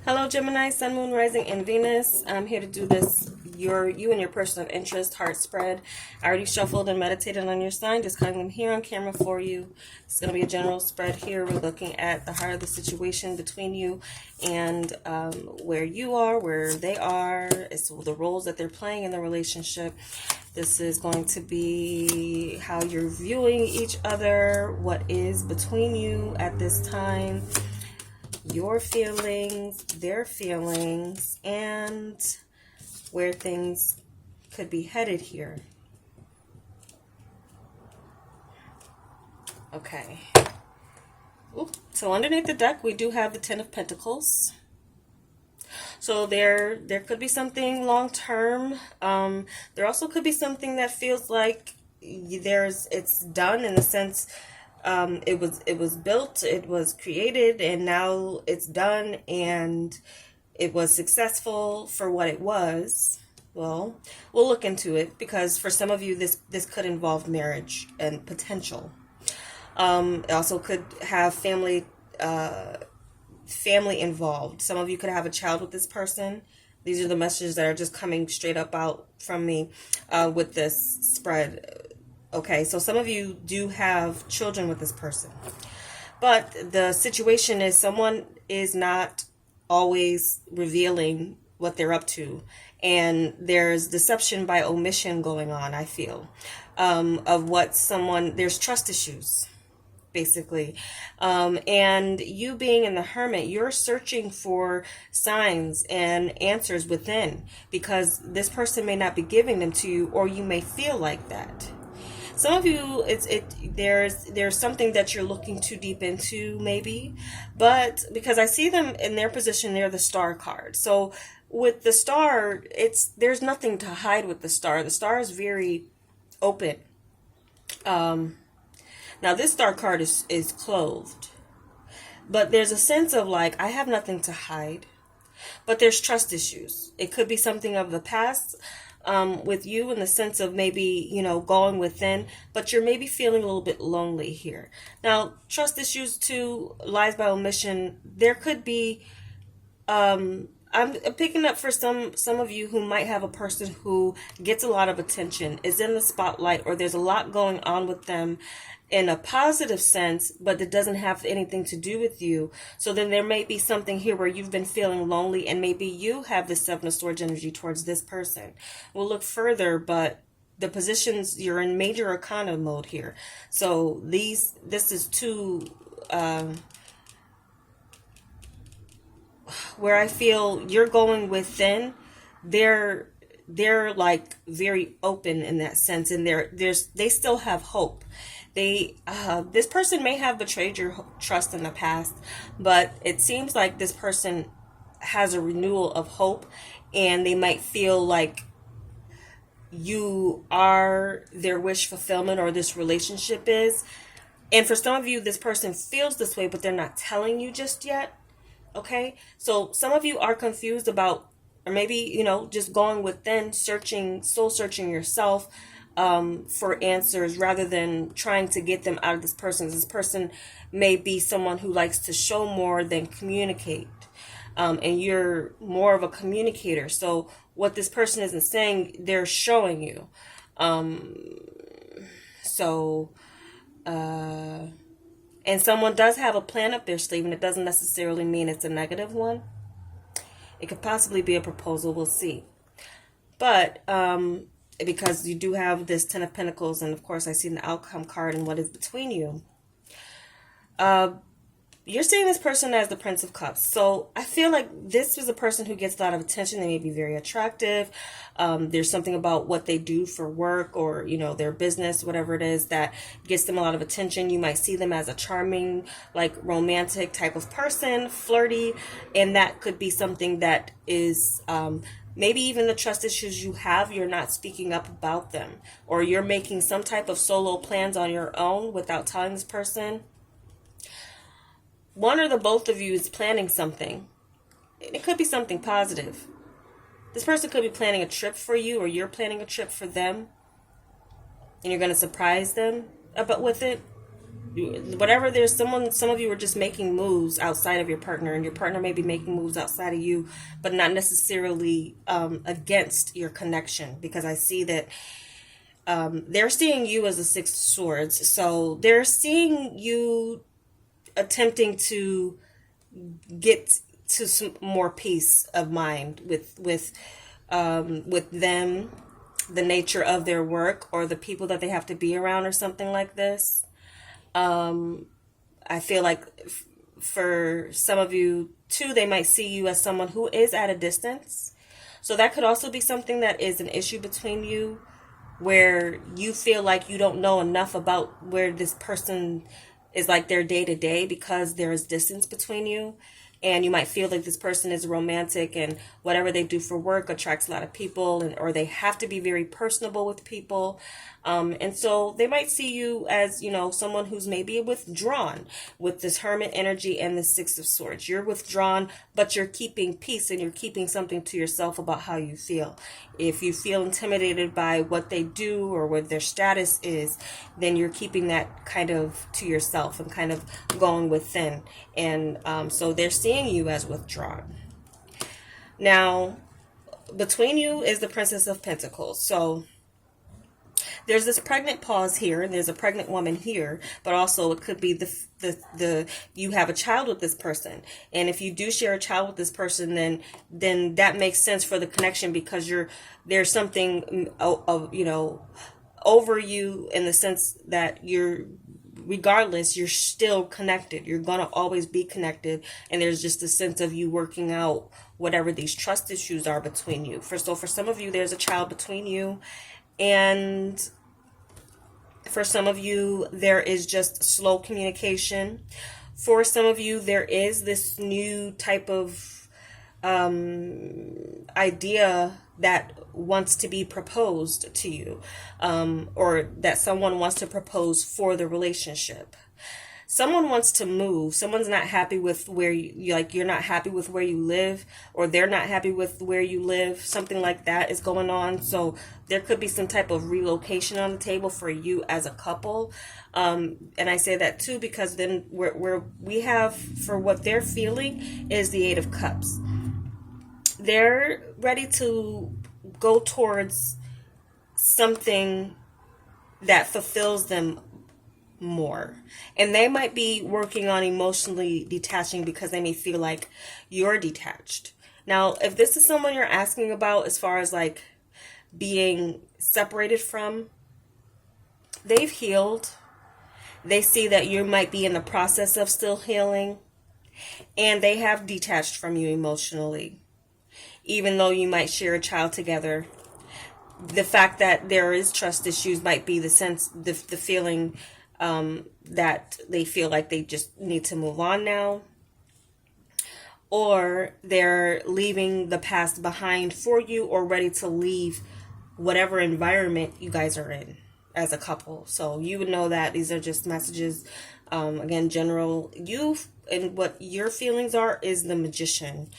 Hello, Gemini, Sun, Moon, Rising, and Venus. I'm here to do this, you and your person of interest heart spread. I already shuffled and meditated on your sign, just cutting them here on camera for you. It's going to be a general spread here. We're looking at the heart of the situation between you and where you are, where they are. It's the roles that they're playing in the relationship. This is going to be how you're viewing each other, what is between you at this time, your feelings, their feelings, and where things could be headed here. Okay. So underneath the deck, we do have the Ten of Pentacles. So there could be something long term. There also could be something that feels like it's done, in the sense it was built, it was created, and now it's done, and it was successful for what it was. Well, we'll look into it, because for some of you this could involve marriage and potential. It also could have family involved. Some of you could have a child with this person. These are the messages that are just coming straight up out from me with this spread. Okay, so some of you do have children with this person. But the situation is someone is not always revealing what they're up to. And there's deception by omission going on, I feel, of what there's trust issues, basically. And you being in the Hermit, you're searching for signs and answers within, because this person may not be giving them to you, or you may feel like that. Some of you, there's something that you're looking too deep into, maybe, but because I see them in their position, they're the Star card. So with the Star, there's nothing to hide with the Star. The Star is very open. Now this Star card is clothed, but there's a sense of like, I have nothing to hide, but there's trust issues. It could be something of the past. With you, in the sense of maybe, going within, but you're maybe feeling a little bit lonely here. Now, trust issues too, lies by omission. There could be, I'm picking up for some of you who might have a person who gets a lot of attention, is in the spotlight, or there's a lot going on with them in a positive sense, but it doesn't have anything to do with you. So then there may be something here where you've been feeling lonely, and maybe you have the Seven of Swords energy towards this person. We'll look further, but the positions, you're in major arcana mode here. So this is two, where I feel you're going within. They're like very open in that sense, and they still have hope. This person may have betrayed your trust in the past, but it seems like this person has a renewal of hope, and they might feel like you are their wish fulfillment, or this relationship is. And for some of you, this person feels this way, but they're not telling you just yet. Okay, so some of you are confused about, or maybe, just going within, soul searching yourself for answers, rather than trying to get them out of this person. This person may be someone who likes to show more than communicate. And you're more of a communicator. So what this person isn't saying, they're showing you. And someone does have a plan up their sleeve, and it doesn't necessarily mean it's a negative one. It could possibly be a proposal. We'll see. But because you do have this Ten of Pentacles, and of course I see the outcome card and what is between you. You're seeing this person as the Prince of Cups. So I feel like this is a person who gets a lot of attention. They may be very attractive. There's something about what they do for work, or, their business, whatever it is, that gets them a lot of attention. You might see them as a charming, like romantic type of person, flirty. And that could be something that is, maybe even the trust issues you have, you're not speaking up about them, or you're making some type of solo plans on your own without telling this person. One or the both of you is planning something. It could be something positive. This person could be planning a trip for you, or you're planning a trip for them, and you're going to surprise them with it. whatever, there's someone, some of you are just making moves outside of your partner, and your partner may be making moves outside of you, but not necessarily against your connection, because I see that they're seeing you as a Six of Swords. So they're seeing you attempting to get to some more peace of mind with them, the nature of their work, or the people that they have to be around, or something like this. I feel like for some of you too, they might see you as someone who is at a distance. So that could also be something that is an issue between you, where you feel like you don't know enough about where this person is, like their day to day, because there is distance between you. And you might feel like this person is romantic, and whatever they do for work attracts a lot of people, and or they have to be very personable with people. And so they might see you as, someone who's maybe withdrawn with this Hermit energy and the Six of Swords. You're withdrawn, but you're keeping peace, and you're keeping something to yourself about how you feel. If you feel intimidated by what they do or what their status is, then you're keeping that kind of to yourself and kind of going within. And so they're seeing you as withdrawn. Now, between you is the Princess of Pentacles. So there's this pregnant pause here, and there's a pregnant woman here, but also it could be the you have a child with this person. And if you do share a child with this person, then that makes sense for the connection, because there's something over you, in the sense that regardless, you're still connected. You're going to always be connected. And there's just a sense of you working out whatever these trust issues are between you. So for some of you, there's a child between you. And for some of you, there is just slow communication. For some of you, there is this new type of idea that wants to be proposed to you, or that someone wants to propose for the relationship. Someone wants to move. Someone's not happy with where you're not happy with where you live, or they're not happy with where you live. Something like that is going on. So there could be some type of relocation on the table for you as a couple. And I say that too, because then where we have, for what they're feeling, is the Eight of Cups. They're ready to go towards something that fulfills them more, and they might be working on emotionally detaching, because they may feel like you're detached. Now, if this is someone you're asking about as far as like being separated from, they've healed. They see that you might be in the process of still healing, and they have detached from you emotionally. Even though you might share a child together, the fact that there is trust issues might be the feeling that they feel like they just need to move on now, or they're leaving the past behind for you, or ready to leave whatever environment you guys are in as a couple. So you would know that these are just messages, again, general. And what your feelings are is the Magician.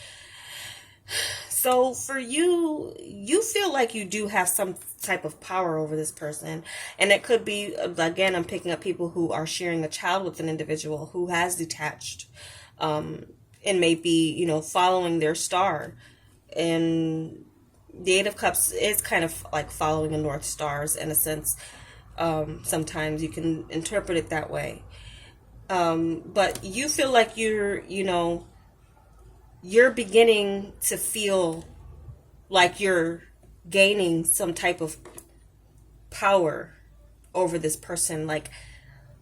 So for you, you feel like you do have some type of power over this person. And it could be, again, I'm picking up people who are sharing a child with an individual who has detached, and may be, following their star. And the Eight of Cups is kind of like following the North Stars in a sense. Sometimes you can interpret it that way. But you feel like you're beginning to feel like you're gaining some type of power over this person. Like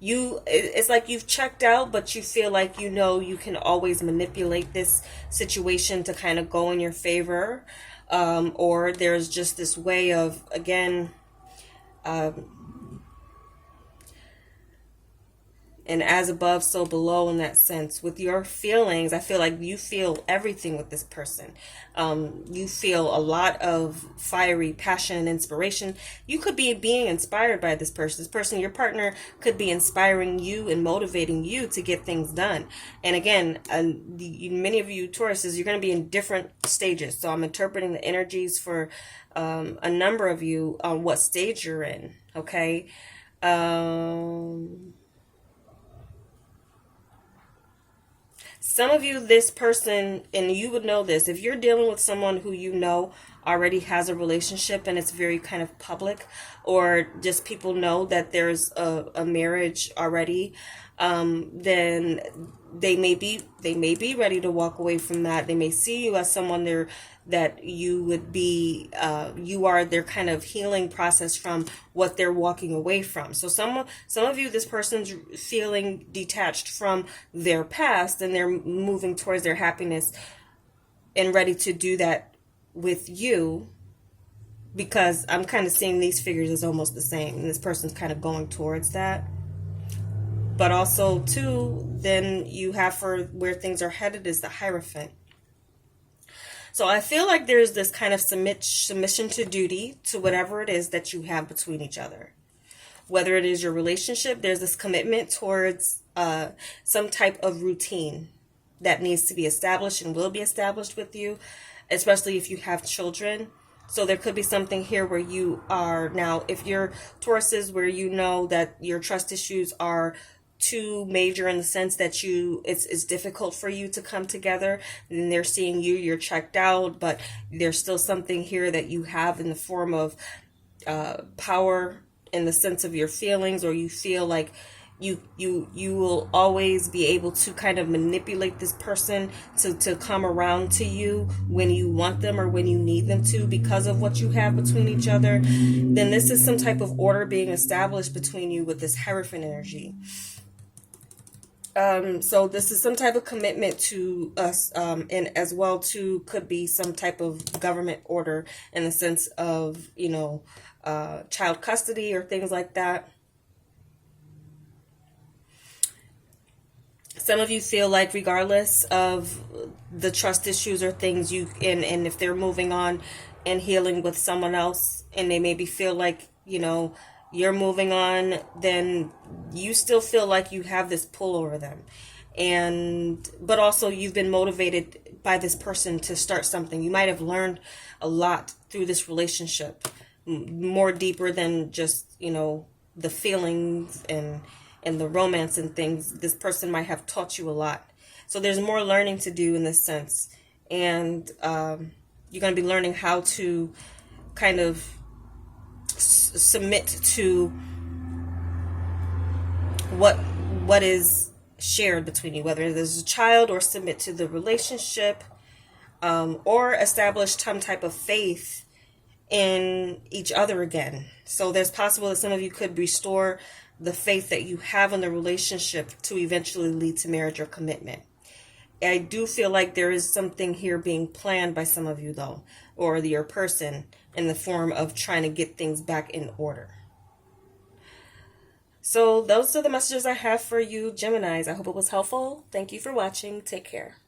it's like you've checked out, but you feel like you can always manipulate this situation to kind of go in your favor. Or there's just this way of, again, and as above, so below, in that sense. With your feelings, I feel like you feel everything with this person. You feel a lot of fiery passion and inspiration. You could be being inspired by this person. This person, your partner, could be inspiring you and motivating you to get things done. And again, many of you Tauruses, you're going to be in different stages. So I'm interpreting the energies for a number of you on what stage you're in. Okay. Some of you, this person, and you would know this, if you're dealing with someone who you know already has a relationship and it's very kind of public, or just people know that there's a marriage already, then they may be ready to walk away from that. They may see you as someone there that you would be, you are their kind of healing process from what they're walking away from. So some of you, this person's feeling detached from their past and they're moving towards their happiness and ready to do that with you, because I'm kind of seeing these figures as almost the same, and this person's kind of going towards that. But also too, then you have, for where things are headed, is the Hierophant. So I feel like there's this kind of submission to duty to whatever it is that you have between each other. Whether it is your relationship, there's this commitment towards some type of routine that needs to be established and will be established with you, especially if you have children. So there could be something here where you are now, if you're Tauruses, where you know that your trust issues are too major in the sense that it's difficult for you to come together, and they're seeing you're checked out, but there's still something here that you have in the form of power in the sense of your feelings, or you feel like you will always be able to kind of manipulate this person to come around to you when you want them or when you need them to, because of what you have between each other. Then this is some type of order being established between you with this Hierophant energy. So this is some type of commitment to us, and as well too could be some type of government order in the sense of, child custody or things like that. Some of you feel like regardless of the trust issues or things, and if they're moving on and healing with someone else, and they maybe feel like, you're moving on, then you still feel like you have this pull over them. But also you've been motivated by this person to start something. You might have learned a lot through this relationship, more deeper than just, the feelings and the romance and things. This person might have taught you a lot. So there's more learning to do in this sense. And you're going to be learning how to kind of submit to what is shared between you, whether there's a child, or submit to the relationship, or establish some type of faith in each other again. So there's possible that some of you could restore the faith that you have in the relationship to eventually lead to marriage or commitment. I do feel like there is something here being planned by some of you, though, or your person, in the form of trying to get things back in order. So those are the messages I have for you, Geminis. I hope it was helpful. Thank you for watching. Take care.